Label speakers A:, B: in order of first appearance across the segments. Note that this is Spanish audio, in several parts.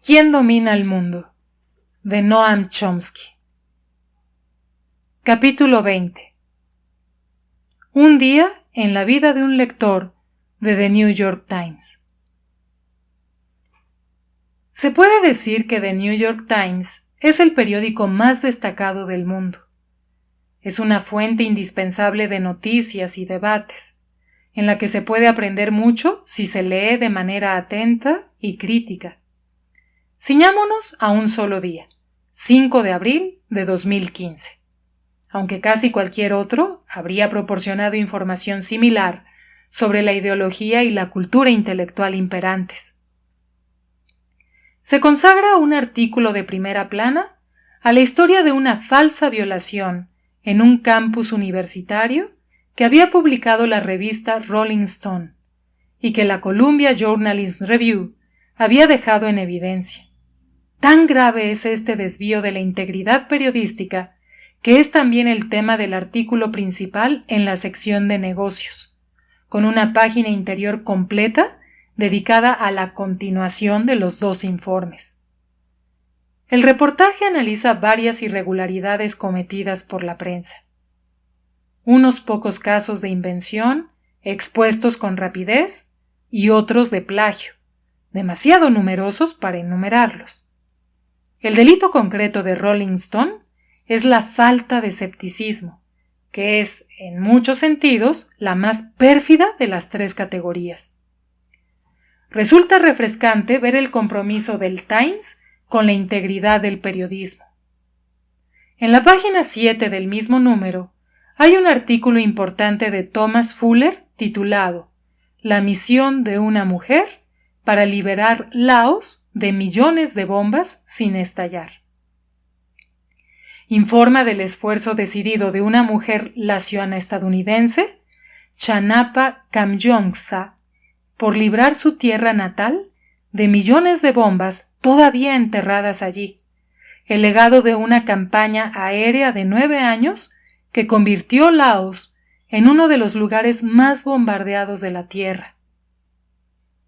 A: ¿Quién domina el mundo? De Noam Chomsky. Capítulo 20. Un día en la vida de un lector de The New York Times. Se puede decir que The New York Times es el periódico más destacado del mundo. Es una fuente indispensable de noticias y debates, en la que se puede aprender mucho si se lee de manera atenta y crítica. Ciñámonos a un solo día, 5 de abril de 2015. Aunque casi cualquier otro habría proporcionado información similar sobre la ideología y la cultura intelectual imperantes. Se consagra un artículo de primera plana a la historia de una falsa violación en un campus universitario que había publicado la revista Rolling Stone y que la Columbia Journalism Review había dejado en evidencia. Tan grave es este desvío de la integridad periodística que es también el tema del artículo principal en la sección de negocios, con una página interior completa dedicada a la continuación de los dos informes. El reportaje analiza varias irregularidades cometidas por la prensa. Unos pocos casos de invención, expuestos con rapidez, y otros de plagio, demasiado numerosos para enumerarlos. El delito concreto de Rolling Stone es la falta de escepticismo, que es, en muchos sentidos, la más pérfida de las tres categorías. Resulta refrescante ver el compromiso del Times con la integridad del periodismo. En la página 7 del mismo número hay un artículo importante de Thomas Fuller titulado «La misión de una mujer para liberar Laos de millones de bombas sin estallar». Informa del esfuerzo decidido de una mujer laosiana-estadounidense, Chanapa Kamyongsa, por librar su tierra natal de millones de bombas todavía enterradas allí, el legado de una campaña aérea de 9 años que convirtió Laos en uno de los lugares más bombardeados de la Tierra.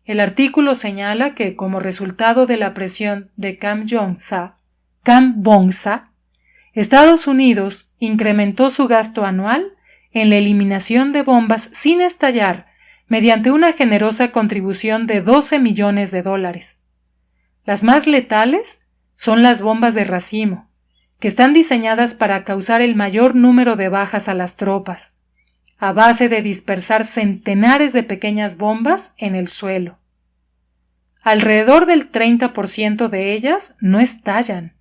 A: El artículo señala que, como resultado de la presión de Kamyongsa, Estados Unidos incrementó su gasto anual en la eliminación de bombas sin estallar mediante una generosa contribución de $12 millones. Las más letales son las bombas de racimo, que están diseñadas para causar el mayor número de bajas a las tropas, a base de dispersar centenares de pequeñas bombas en el suelo. Alrededor del 30% de ellas no estallan,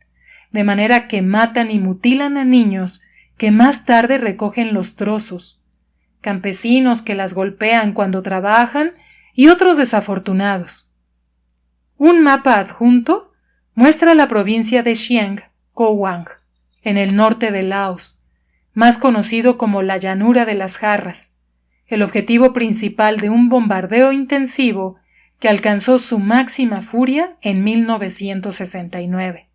A: de manera que matan y mutilan a niños que más tarde recogen los trozos, campesinos que las golpean cuando trabajan y otros desafortunados. Un mapa adjunto muestra la provincia de Sieng Kowang, en el norte de Laos, más conocido como la llanura de las jarras, el objetivo principal de un bombardeo intensivo que alcanzó su máxima furia en 1969.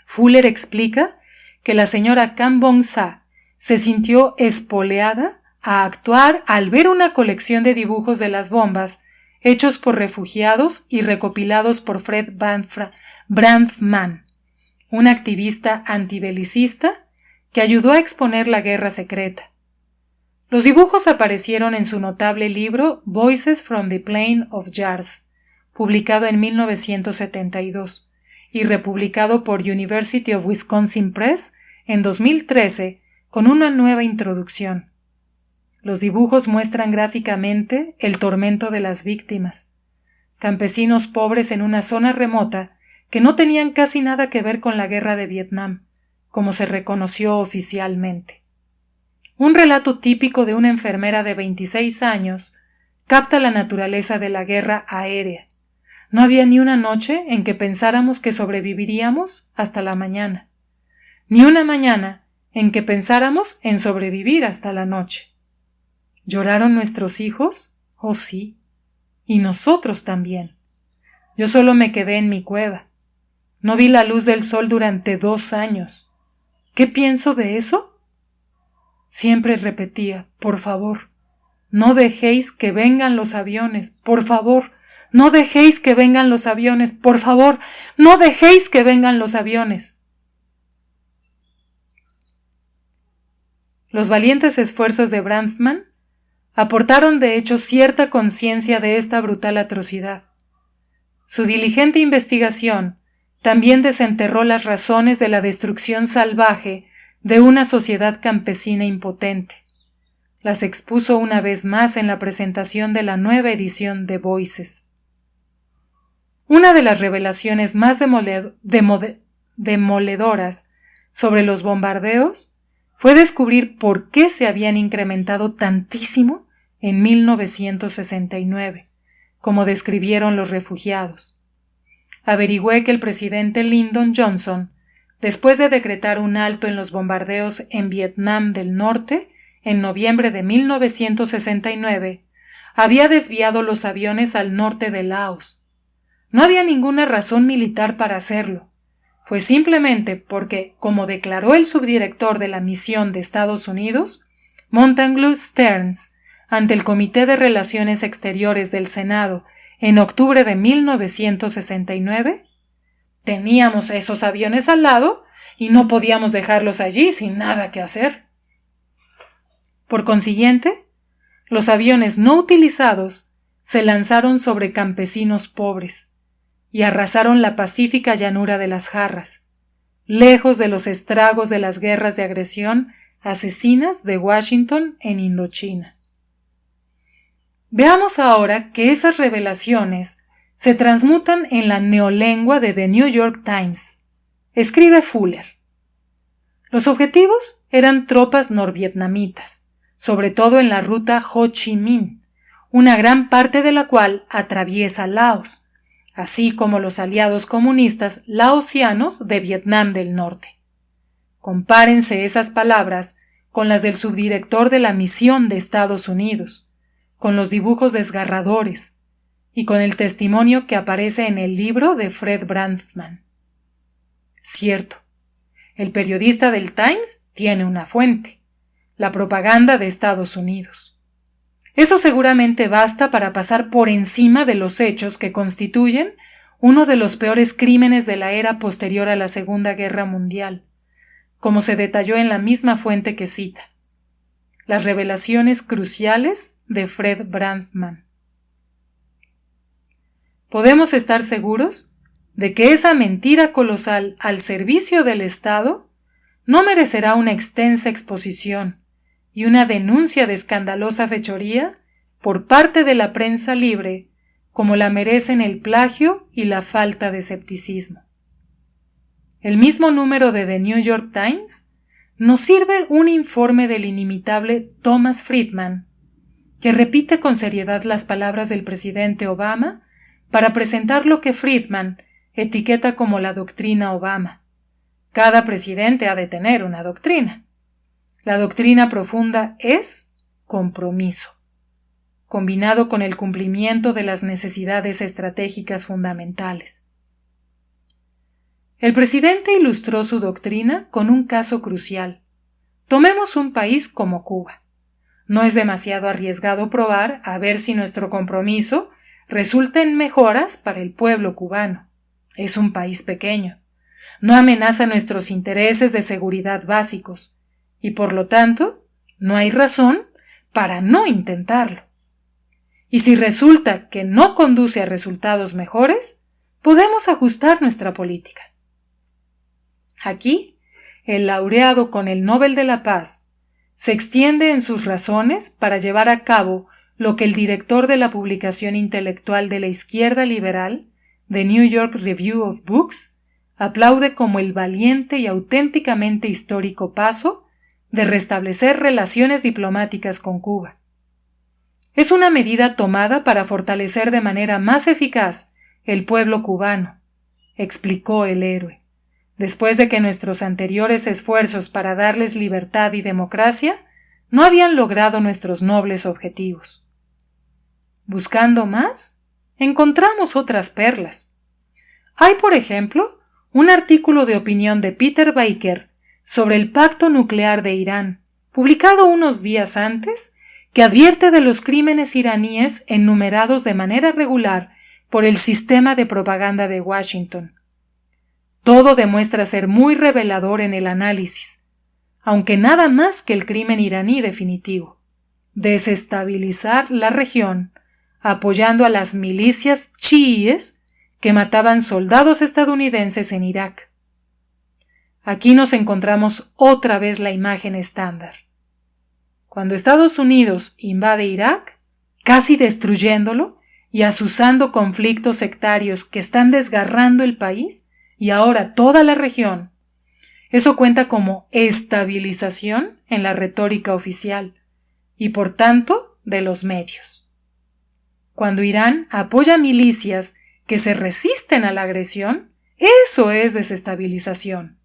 A: Fuller explica que la señora Kamyongsa se sintió espoleada a actuar al ver una colección de dibujos de las bombas hechos por refugiados y recopilados por Fred Branfman, un activista antibelicista que ayudó a exponer la guerra secreta. Los dibujos aparecieron en su notable libro Voices from the Plain of Jars, publicado en 1972 y republicado por University of Wisconsin Press en 2013 con una nueva introducción. Los dibujos muestran gráficamente el tormento de las víctimas, campesinos pobres en una zona remota que no tenían casi nada que ver con la guerra de Vietnam, como se reconoció oficialmente. Un relato típico de una enfermera de 26 años capta la naturaleza de la guerra aérea. No había ni una noche en que pensáramos que sobreviviríamos hasta la mañana, ni una mañana en que pensáramos en sobrevivir hasta la noche. ¿Lloraron nuestros hijos? Oh, sí. Y nosotros también. Yo solo me quedé en mi cueva. No vi la luz del sol durante 2 años. ¿Qué pienso de eso? Siempre repetía, por favor, no dejéis que vengan los aviones, por favor, no dejéis que vengan los aviones, por favor, no dejéis que vengan los aviones. Los valientes esfuerzos de Bronfman aportaron de hecho cierta conciencia de esta brutal atrocidad. Su diligente investigación también desenterró las razones de la destrucción salvaje de una sociedad campesina impotente. Las expuso una vez más en la presentación de la nueva edición de Voices. Una de las revelaciones más demoledoras sobre los bombardeos fue descubrir por qué se habían incrementado tantísimo en 1969, como describieron los refugiados. Averigüé que el presidente Lyndon Johnson, después de decretar un alto en los bombardeos en Vietnam del Norte, en noviembre de 1969, había desviado los aviones al norte de Laos. No había ninguna razón militar para hacerlo. Fue simplemente porque, como declaró el subdirector de la misión de Estados Unidos, Montague Stearns, ante el Comité de Relaciones Exteriores del Senado en octubre de 1969, teníamos esos aviones al lado y no podíamos dejarlos allí sin nada que hacer. Por consiguiente, los aviones no utilizados se lanzaron sobre campesinos pobres y arrasaron la pacífica llanura de las Jarras, lejos de los estragos de las guerras de agresión asesinas de Washington en Indochina. Veamos ahora que esas revelaciones se transmutan en la neolengua de The New York Times. Escribe Fuller. Los objetivos eran tropas norvietnamitas, sobre todo en la ruta Ho Chi Minh, una gran parte de la cual atraviesa Laos, así como los aliados comunistas laosianos de Vietnam del Norte. Compárense esas palabras con las del subdirector de la misión de Estados Unidos, con los dibujos desgarradores y con el testimonio que aparece en el libro de Fred Bronfman. Cierto, el periodista del Times tiene una fuente, la propaganda de Estados Unidos. Eso seguramente basta para pasar por encima de los hechos que constituyen uno de los peores crímenes de la era posterior a la Segunda Guerra Mundial, como se detalló en la misma fuente que cita. Las revelaciones cruciales de Fred Bronfman. Podemos estar seguros de que esa mentira colosal al servicio del Estado no merecerá una extensa exposición y una denuncia de escandalosa fechoría por parte de la prensa libre, como la merecen el plagio y la falta de escepticismo. El mismo número de The New York Times nos sirve un informe del inimitable Thomas Friedman, que repite con seriedad las palabras del presidente Obama para presentar lo que Friedman etiqueta como la doctrina Obama. Cada presidente ha de tener una doctrina. La doctrina profunda es compromiso, combinado con el cumplimiento de las necesidades estratégicas fundamentales. El presidente ilustró su doctrina con un caso crucial. Tomemos un país como Cuba. No es demasiado arriesgado probar a ver si nuestro compromiso resulta en mejoras para el pueblo cubano. Es un país pequeño. No amenaza nuestros intereses de seguridad básicos y, por lo tanto, no hay razón para no intentarlo. Y si resulta que no conduce a resultados mejores, podemos ajustar nuestra política. Aquí, el laureado con el Nobel de la Paz se extiende en sus razones para llevar a cabo lo que el director de la publicación intelectual de la izquierda liberal, The New York Review of Books, aplaude como el valiente y auténticamente histórico paso de restablecer relaciones diplomáticas con Cuba. Es una medida tomada para fortalecer de manera más eficaz el pueblo cubano, explicó el héroe, después de que nuestros anteriores esfuerzos para darles libertad y democracia no habían logrado nuestros nobles objetivos. Buscando más, encontramos otras perlas. Hay, por ejemplo, un artículo de opinión de Peter Baker sobre el pacto nuclear de Irán, publicado unos días antes, que advierte de los crímenes iraníes enumerados de manera regular por el sistema de propaganda de Washington. Todo demuestra ser muy revelador en el análisis, aunque nada más que el crimen iraní definitivo: desestabilizar la región apoyando a las milicias chiíes que mataban soldados estadounidenses en Irak. Aquí nos encontramos otra vez la imagen estándar. Cuando Estados Unidos invade Irak, casi destruyéndolo y azuzando conflictos sectarios que están desgarrando el país y ahora toda la región, eso cuenta como estabilización en la retórica oficial y, por tanto, de los medios. Cuando Irán apoya milicias que se resisten a la agresión, eso es desestabilización.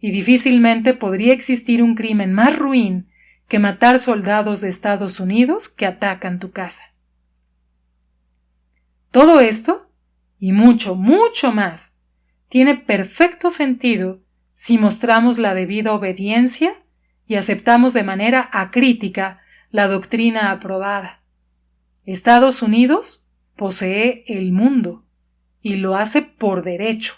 A: Y difícilmente podría existir un crimen más ruin que matar soldados de Estados Unidos que atacan tu casa. Todo esto, y mucho, mucho más, tiene perfecto sentido si mostramos la debida obediencia y aceptamos de manera acrítica la doctrina aprobada. Estados Unidos posee el mundo y lo hace por derecho,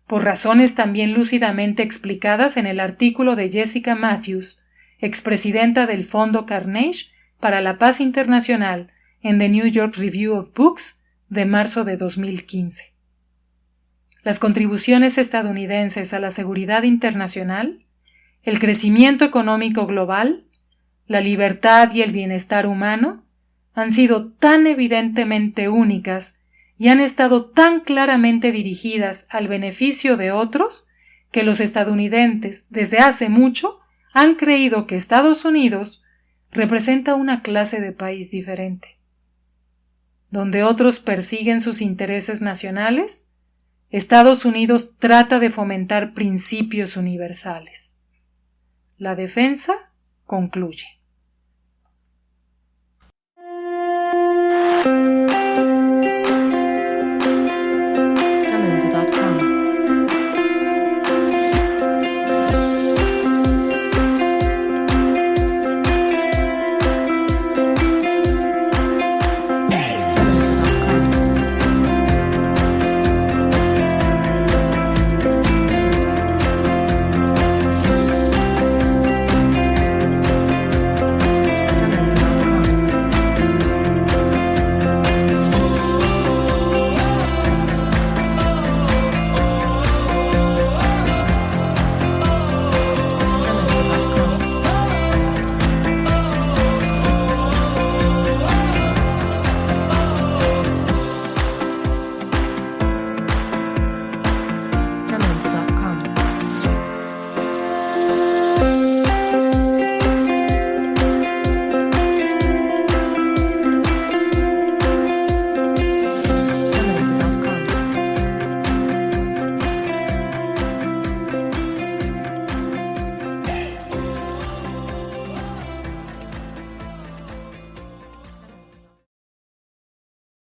A: por razones también lúcidamente explicadas en el artículo de Jessica Matthews, expresidenta del Fondo Carnegie para la Paz Internacional, en The New York Review of Books de marzo de 2015. Las contribuciones estadounidenses a la seguridad internacional, el crecimiento económico global, la libertad y el bienestar humano han sido tan evidentemente únicas y han estado tan claramente dirigidas al beneficio de otros que los estadounidenses desde hace mucho han creído que Estados Unidos representa una clase de país diferente. Donde otros persiguen sus intereses nacionales, Estados Unidos trata de fomentar principios universales. La defensa concluye.